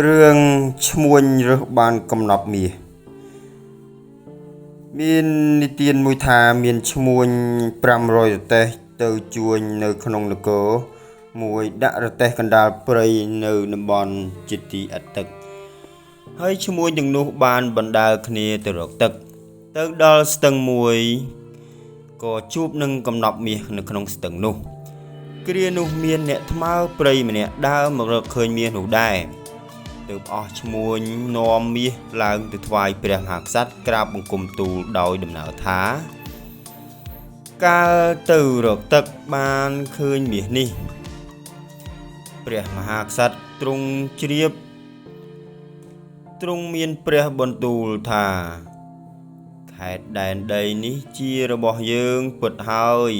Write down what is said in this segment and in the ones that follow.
រឿងឈ្មួញរើសបានកំណប់មាសមាននិទានមួយថាមានឈ្មួញ500រទេះទៅជួញនៅក្នុងនគរមួយដាក់រទេះកណ្ដាលព្រៃនៅតំបន់ជាទីអត់ទឹកហើយឈ្មួញទាំងនោះបានបណ្ដាលគ្នាទៅរកទឹកទៅដល់ស្ទឹងមួយក៏ជួបនឹងកំណប់មាសនៅក្នុងស្ទឹងនោះគ្រានោះមានអ្នកថ្មើរព្រៃម្នាក់ដើរមករកឃើញមាសនោះដែរទើបអស់ឈ្មួញនាំមាសឡើងទៅថ្វាយព្រះមហាក្សត្រក្រាបបង្គំទូលដោយដំណើរថាកាលទៅរកទឹកបានឃើញមាសនេះព្រះមហាក្សត្រទ្រង់ជ្រាបទ្រង់មានព្រះបន្ទូលថាខេត្តដែនដីនេះជារបស់យើងពិតហើយ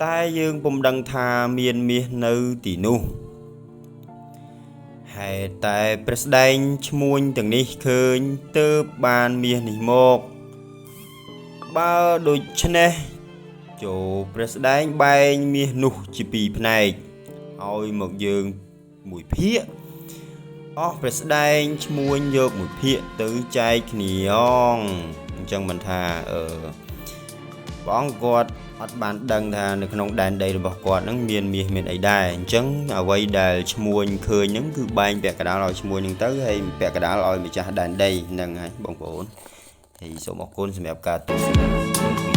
តែយើងពុំដឹងថាមានមាសនៅទីនោះហេតុតែព្រះស្ដែងឈ្មួញទាំងនេះឃើញទើបបានមាសនេះមកបើដូច្នេះចូលព្រះស្ដែងបែងមាសនោះជាពីរផ្នែកឲ្យមកយើងមួយភាគអស់ព្រះស្ដែងឈ្មួញយកមួយភាគទៅចែកគ្នាអញ្ចឹងមិនថាបងគាត់អត់បានដឹងថានៅក្នុងដែនដីរបស់គាត់ហ្នឹងមានមាសមានអីដែរអញ្ចឹងអ្វីដែលឈ្មួញឃើញហ្នឹងគឺបែងពាក់កណ្ដាលឲ្យឈ្មួញហ្នឹងទៅហើយពាក់កណ្ដាលឲ្យម្ចាស់ដែនដីហ្នឹងហើយបងប្អូនហើយសូមអរគុណសម្រាប់ការទស្សនា